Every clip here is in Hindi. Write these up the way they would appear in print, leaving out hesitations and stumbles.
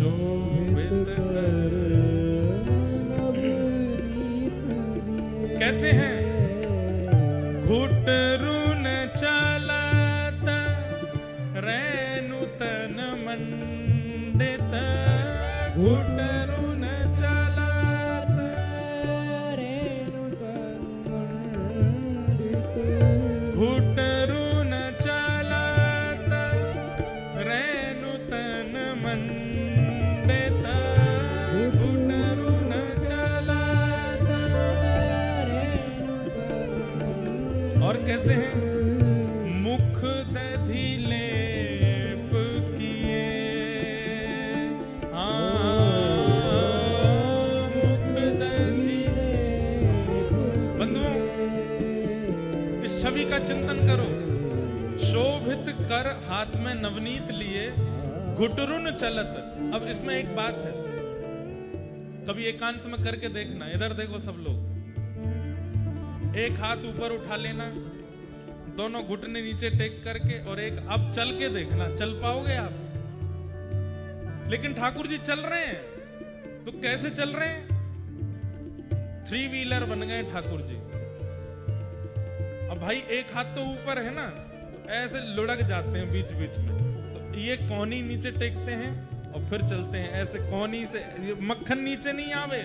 शोभित कर। कैसे हैं? घुटरुन चलत रेणु तन मंडित, घुटरुन चलत रेणु तन मंडित, घुटरुन चलत रेणु तन मंडित, घुटरुन चलत रेणु तन। और कैसे हैं? मुख दधि लेप किए, मुख दधि। बंधुओं, इस छवि का चिंतन करो। शोभित कर हाथ में नवनीत लिए, घुटरुन चलत। अब इसमें एक बात है, कभी एकांत में करके देखना। इधर देखो सब लोग, एक हाथ ऊपर उठा लेना, दोनों घुटने नीचे टेक करके, और एक अब चल के देखना, चल पाओगे आप? लेकिन ठाकुर जी चल रहे हैं, तो कैसे चल रहे हैं? 3 व्हीलर बन गए ठाकुर जी। अब भाई एक हाथ तो ऊपर है ना, तो ऐसे लुढ़क जाते हैं बीच बीच में, तो ये कोहनी नीचे टेकते हैं और फिर चलते हैं ऐसे कोहनी से। मक्खन नीचे नहीं आवे।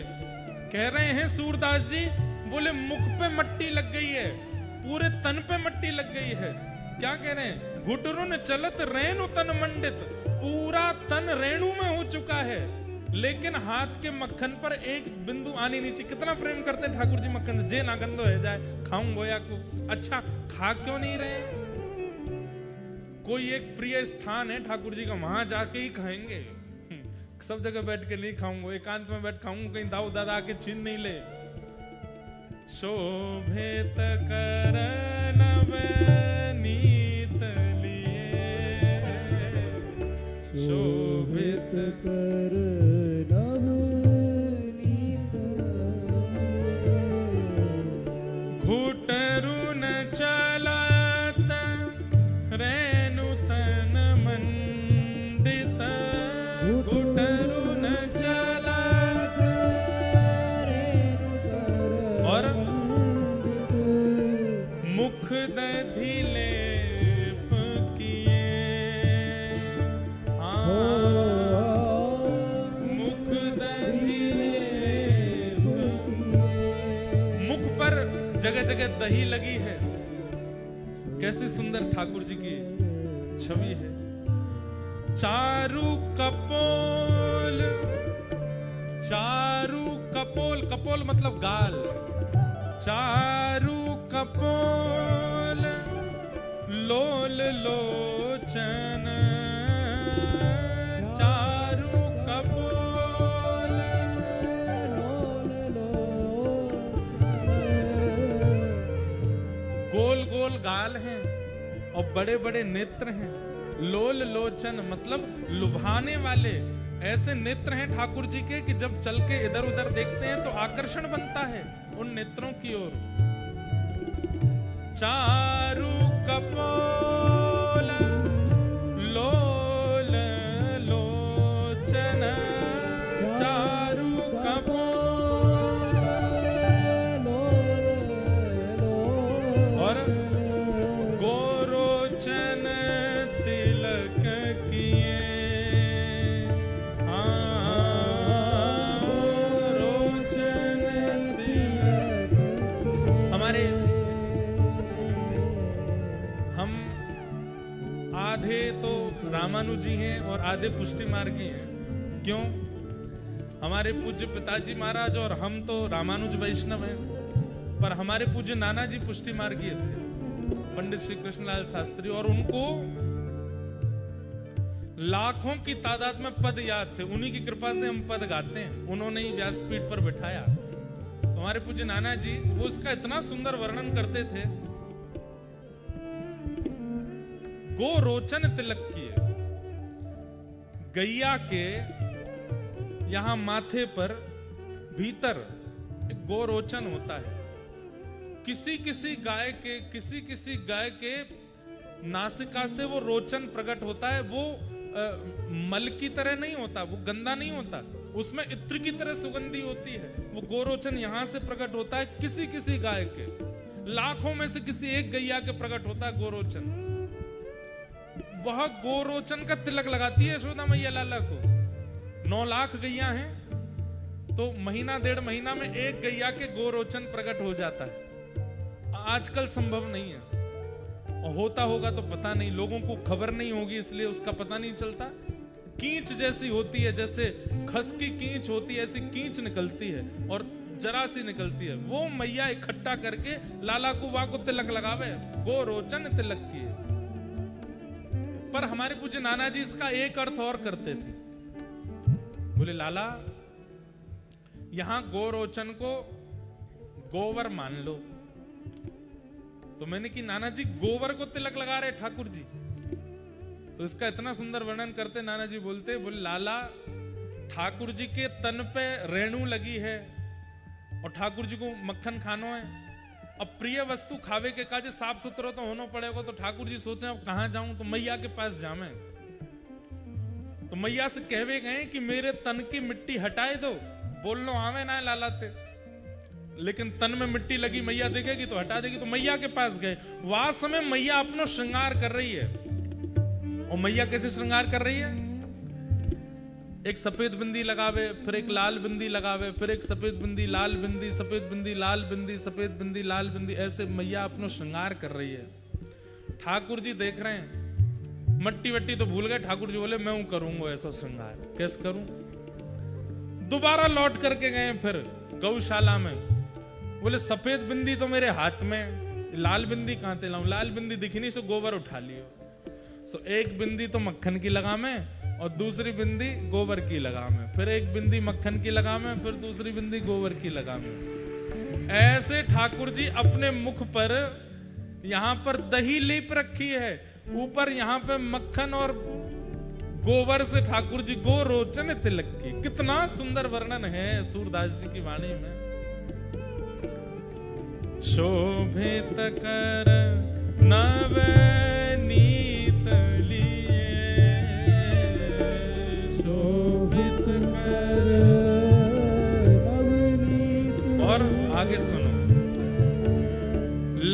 कह रहे हैं सूरदास जी, बोले मुख पे मट्टी लग गई है, पूरे तन पे मट्टी लग गई है। क्या कह रहे हैं? घुटरुन चलत रेणु तन मंडित, पूरा तन रेणु में हो चुका है, लेकिन हाथ के मक्खन पर एक बिंदु आनी नीचे। कितना प्रेम करते ठाकुर जी मक्खन से। जे ना गंदो है जाए, खाऊं गोया को। अच्छा, खा क्यों नहीं रहे? कोई एक प्रिय स्थान है ठाकुर जी का, वहां जाके ही खाएंगे। सब जगह बैठ के नहीं खाऊंगा, एकांत में बैठ खाऊंगा, कहीं दाऊ दादा आके छीन नहीं ले। शोभित कर नवनीत लिए, शोभित कर नवनीत, घुटरुन चलत रेणु तन मंडित, घुटरुन चलत रेणु तन। और मुख दधि लेप किए, मुख दधि लेप किए। मुख पर जगह जगह दही लगी है। कैसे सुंदर ठाकुर जी की छवि है। चारु कपोल, चारु कपोल, कपोल मतलब गाल। चारु कपोल लोल लोचन, चारु कपोल लोल लोचन। गोल गोल गाल हैं और बड़े बड़े नेत्र हैं। लोल लोचन मतलब लुभाने वाले ऐसे नेत्र हैं ठाकुर जी के कि जब चल के इधर उधर देखते हैं तो आकर्षण बनता है उन नेत्रों की ओर। चारु कपोल लोल लोचन, चारु कपोल लोल, और गोरोचन तिलक किए, गोरोचन तिलक। हमारे हम आधे तो रामानुजी हैं और आधे पुष्टि मार्गी हैं। क्यों? हमारे पूज्य पिताजी महाराज और हम तो रामानुज वैष्णव हैं, पर हमारे पूज्य नाना जी पुष्टि मार्गीय थे, पंडित श्री कृष्णलाल शास्त्री, और उनको लाखों की तादाद में पद याद थे। उन्हीं की कृपा से हम पद गाते हैं। उन्होंने ही व्यासपीठ पर बिठाया। हमारे पूज्य नाना जी वो उसका इतना सुंदर वर्णन करते थे। गोरोचन तिलक किए, गैया के यहां माथे पर भीतर एक गोरोचन होता है। किसी किसी गाय के नासिका से वो रोचन प्रकट होता है। वो मल की तरह नहीं होता, वो गंदा नहीं होता, उसमें इत्र की तरह सुगंधी होती है। वो गोरोचन यहां से प्रकट होता है किसी किसी गाय के, लाखों में से किसी एक गैया के प्रकट होता है गोरोचन। वह गोरोचन का तिलक लगाती है यशोदा मैया लाला को। 9 लाख गैया हैं तो महीना 1.5 महीना में एक गैया के गोरोचन प्रकट हो जाता है। आजकल संभव नहीं है, और होता होगा तो पता नहीं, लोगों को खबर नहीं होगी इसलिए उसका पता नहीं चलता। कींच जैसी होती है, जैसे खस की कींच होती है ऐसी कींच निकलती है और जरा सी निकलती है। वो मैया इकट्ठा करके लाला कुआ को तिलक लगावे, गोरोचन तिलक की। पर हमारे पूज्य नाना जी इसका एक अर्थ और करते थे। बोले लाला यहां गोरोचन को गोवर मान लो। तो मैंने कि नाना जी गोबर को तिलक लगा रहे ठाकुर जी। तो इसका इतना सुंदर वर्णन करते नाना जी, बोलते बोले लाला ठाकुर जी के तन पे रेणु लगी है और ठाकुर जी को मक्खन खानो है। अब प्रिय वस्तु खावे के काजे साफ सुथरा तो होना पड़ेगा। तो ठाकुर जी सोचे अब कहां जाऊं, तो मैया के पास जावे। तो मैया से कहवे गए कि मेरे तन की मिट्टी हटाए दो। बोलनो आवे ना लाला ते, लेकिन तन में मिट्टी लगी मैया देखेगी तो हटा देगी। तो मैया के पास गए, वहां समय मैया अपना श्रृंगार कर रही है। और मैया कैसे श्रृंगार कर रही है? एक सफेद बिंदी लगावे, फिर एक लाल बिंदी लगावे, फिर एक सफेद बिंदी लाल बिंदी, सफेद बिंदी लाल बिंदी, सफेद बिंदी लाल बिंदी, ऐसे मैया अपना श्रृंगार कर रही है। ठाकुर जी देख रहे हैं, मट्टी वट्टी तो भूल गए। ठाकुर जी बोले मैं करूंगा ऐसा श्रृंगार, कैसे करूं? दोबारा लौट करके गए फिर गौशाला में। बोले सफेद बिंदी तो मेरे हाथ में, लाल बिंदी कहां ते लाऊं? लाल बिंदी दिखी नहीं, सो गोबर उठा लियो। सो एक बिंदी तो मक्खन की लगा में और दूसरी बिंदी गोबर की लगा में, फिर एक बिंदी मक्खन की लगा में, फिर दूसरी बिंदी गोबर की लगा में। ऐसे ठाकुर जी अपने मुख पर यहां पर दही लेप रखी है, ऊपर यहां पे मक्खन और गोबर से ठाकुर जी गोरोचन तिलक की। कितना सुंदर वर्णन है सूरदास जी की वाणी में। शोभित कर नवनीत लिए, शोभित कर नवनीत। और आगे सुनो,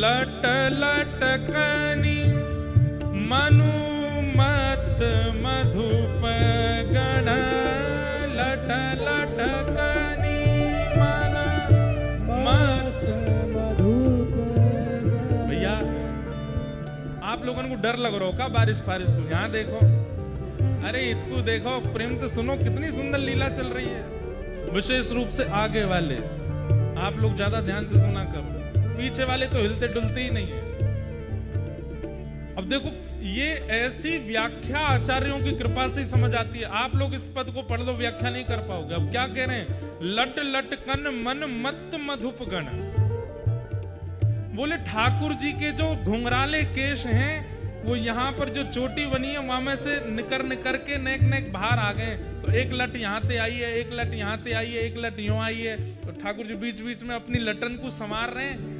लट लटकनी मनुमत मधुप गण, लट लटकनी मन मत मधुप। भैया आप लोगों को डर लग रहा हो का बारिश फारिश को? यहाँ देखो, अरे इतको देखो, प्रेम तो सुनो, कितनी सुंदर लीला चल रही है। विशेष रूप से आगे वाले आप लोग ज्यादा ध्यान से सुना करो, पीछे वाले तो हिलते डुलते ही नहीं है। अब देखो ये ऐसी व्याख्या आचार्यों की कृपा से समझ आती है। आप लोग इस पद को पढ़ लो, व्याख्या नहीं कर पाओगे। अब क्या कह रहे हैं? लट लटकन मन मत मधुप गण। बोले ठाकुर जी के जो घुंघराले केश हैं, वो यहाँ पर जो चोटी बनी है वहां में से निकर निकर के नेक नेक बाहर आ गए। तो एक लट यहाँ ते आई है, एक लट यहाँ ते आई है, एक लट यूं आई है। तो ठाकुर जी बीच बीच में अपनी लटन को संवार रहे हैं।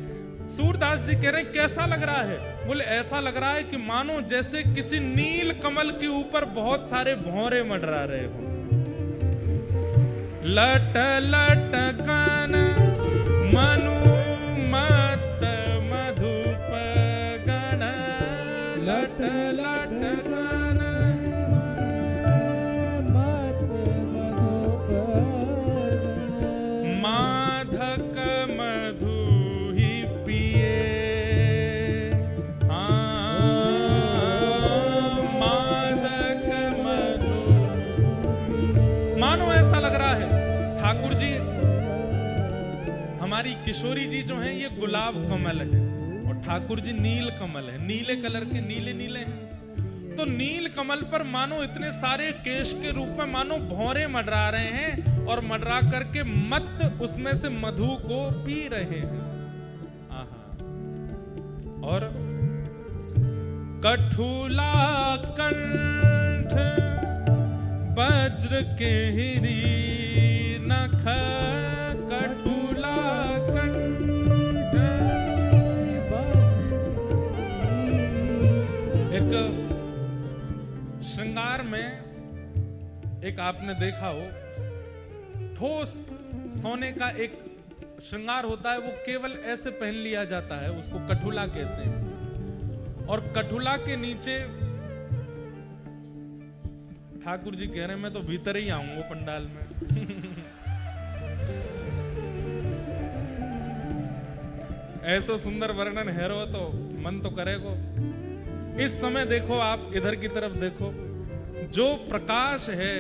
सूरदास जी कह रहे हैं कैसा लग रहा है? बोले ऐसा लग रहा है कि मानो जैसे किसी नील कमल के ऊपर बहुत सारे भौरे मंडरा रहे हो। लट लटकन मनु मत मधुप गण, लट लटकन मत मधुप गण, माधक मधु ठाकुर जी। हमारी किशोरी जी जो हैं ये गुलाब कमल है और ठाकुर जी नील कमल है, नीले कलर के, नीले नीले हैं। तो नील कमल पर मानो इतने सारे केश के रूप में मानो भौरे मंडरा रहे हैं और मंडरा करके मत उसमें से मधु को पी रहे हैं। आहा। और कठुला कंठ वज्र के हिरी नख, कठुला कंठ। एक श्रृंगार में एक आपने देखा हो, ठोस सोने का एक श्रृंगार होता है, वो केवल ऐसे पहन लिया जाता है, उसको कठुला कहते हैं। और कठुला के नीचे ठाकुर जी कह रहे हैं मैं तो भीतर ही आऊंगा पंडाल में। ऐसा सुंदर वर्णन है रो तो मन तो करेगो। इस समय देखो, आप इधर की तरफ देखो, जो प्रकाश है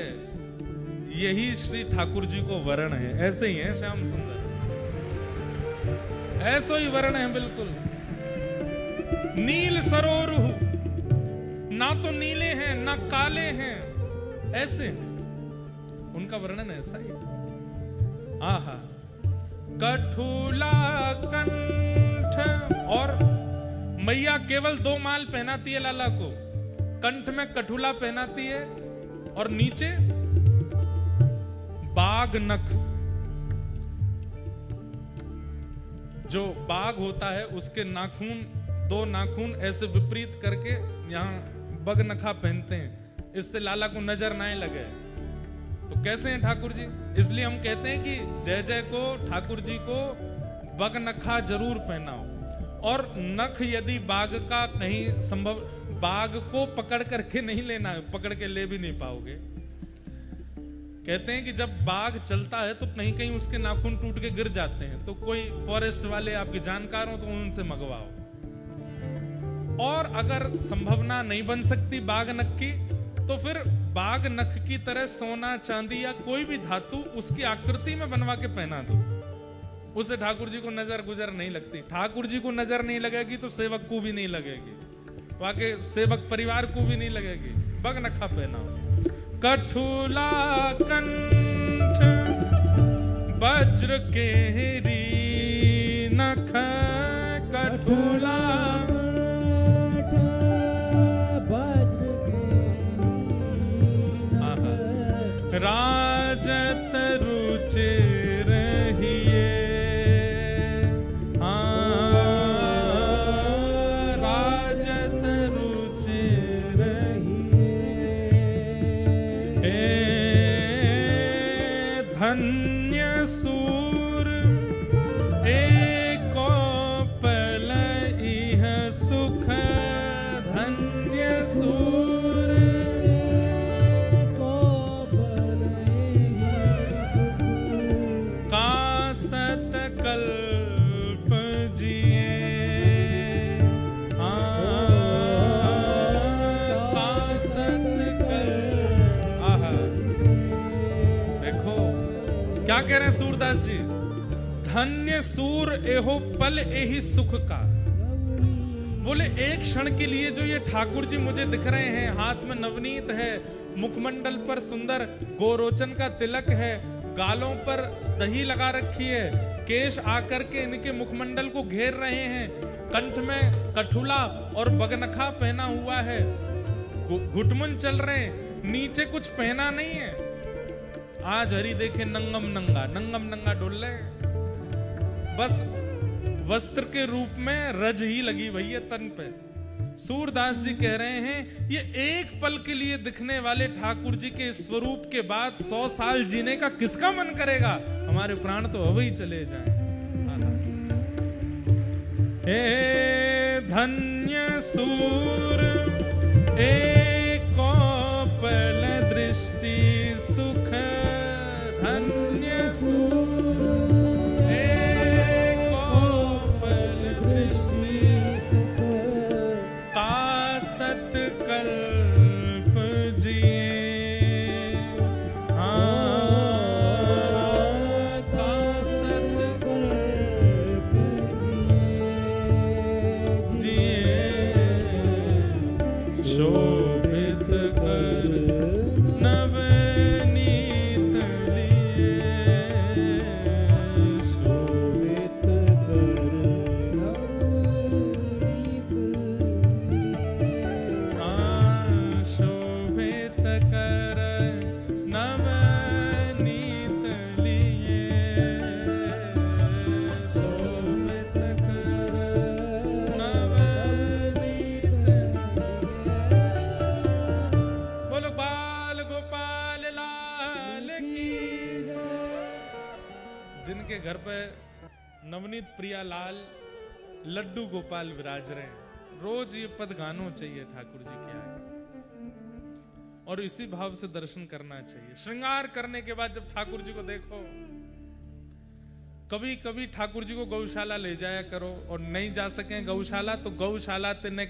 यही श्री ठाकुर जी को वर्ण है। ऐसे ही है श्याम सुंदर, ऐसा ही वर्ण है बिल्कुल। नील सरोरुह, ना तो नीले हैं ना काले हैं, ऐसे उनका वर्णन ऐसा ही। आहा, कठुला कंठ, और मैया केवल 2 माल पहनाती है लाला को, कंठ में कठुला पहनाती है और नीचे बाघ नख। जो बाघ होता है उसके नाखून, 2 नाखून ऐसे विपरीत करके यहां बग नखा पहनते हैं, इससे लाला को नजर ना लगे। तो कैसे हैं ठाकुर जी? इसलिए हम कहते हैं कि जय जय को ठाकुर जी को बग नखा जरूर पहनाओ। और नख यदि बाघ का कहीं संभव, बाघ को पकड़ करके नहीं लेना है, पकड़ के ले भी नहीं पाओगे। कहते हैं कि जब बाघ चलता है तो कहीं कहीं उसके नाखून टूट के गिर जाते हैं, तो कोई फॉरेस्ट वाले आपके जानकार हो तो उनसे मंगवाओ। और अगर संभावना नहीं बन सकती बाघ नख की, तो फिर बाघ नख की तरह सोना चांदी या कोई भी धातु उसकी आकृति में बनवा के पहना दो, उससे ठाकुर जी को नजर गुजर नहीं लगती। ठाकुर जी को नजर नहीं लगेगी तो सेवक को भी नहीं लगेगी, वाके सेवक परिवार को भी नहीं लगेगी। बग नखा पहनाओ। कठुला कंठ वज्र केरी नख, कठुला राजत रुचि रहिए, राजत रुचि रहिए। धन्य सूर एको पल इह सुख, धन्य सूर कल्प जिए। देखो क्या कह रहे हैं सूरदास जी, धन्य सूर एहो पल एही सुख का। बोले एक क्षण के लिए जो ये ठाकुर जी मुझे दिख रहे हैं, हाथ में नवनीत है, मुखमंडल पर सुंदर गोरोचन का तिलक है, गालों पर दही लगा रखी है, केश आकर के इनके मुखमंडल को घेर रहे हैं, कंठ में कठुला और बगनखा पहना हुआ है, घुटमुन चल रहे हैं, नीचे कुछ पहना नहीं है। आज हरि देखे नंगम नंगा डोल रहे, बस वस्त्र के रूप में रज ही लगी भई है तन पे। सूरदास जी कह रहे हैं ये एक पल के लिए दिखने वाले ठाकुर जी के स्वरूप के बाद 100 साल जीने का किसका मन करेगा? हमारे प्राण तो अब ही चले जाएं। हे धन्य सूर एको पल दृष्टि सुख, धन्य सूर एको पल दृष्टि सुख, कासत कल्प जिए। शोभित कर नवनीत लिए, नवनीत प्रियालाल लड्डू गोपाल विराज रहे हैं। रोज ये पद गानो चाहिए ठाकुर जी के आगे, और इसी भाव से दर्शन करना चाहिए। श्रृंगार करने के बाद जब ठाकुर जी को देखो, कभी कभी ठाकुर जी को गौशाला ले जाया करो, और नहीं जा सके गौशाला तो गौशाला ते ने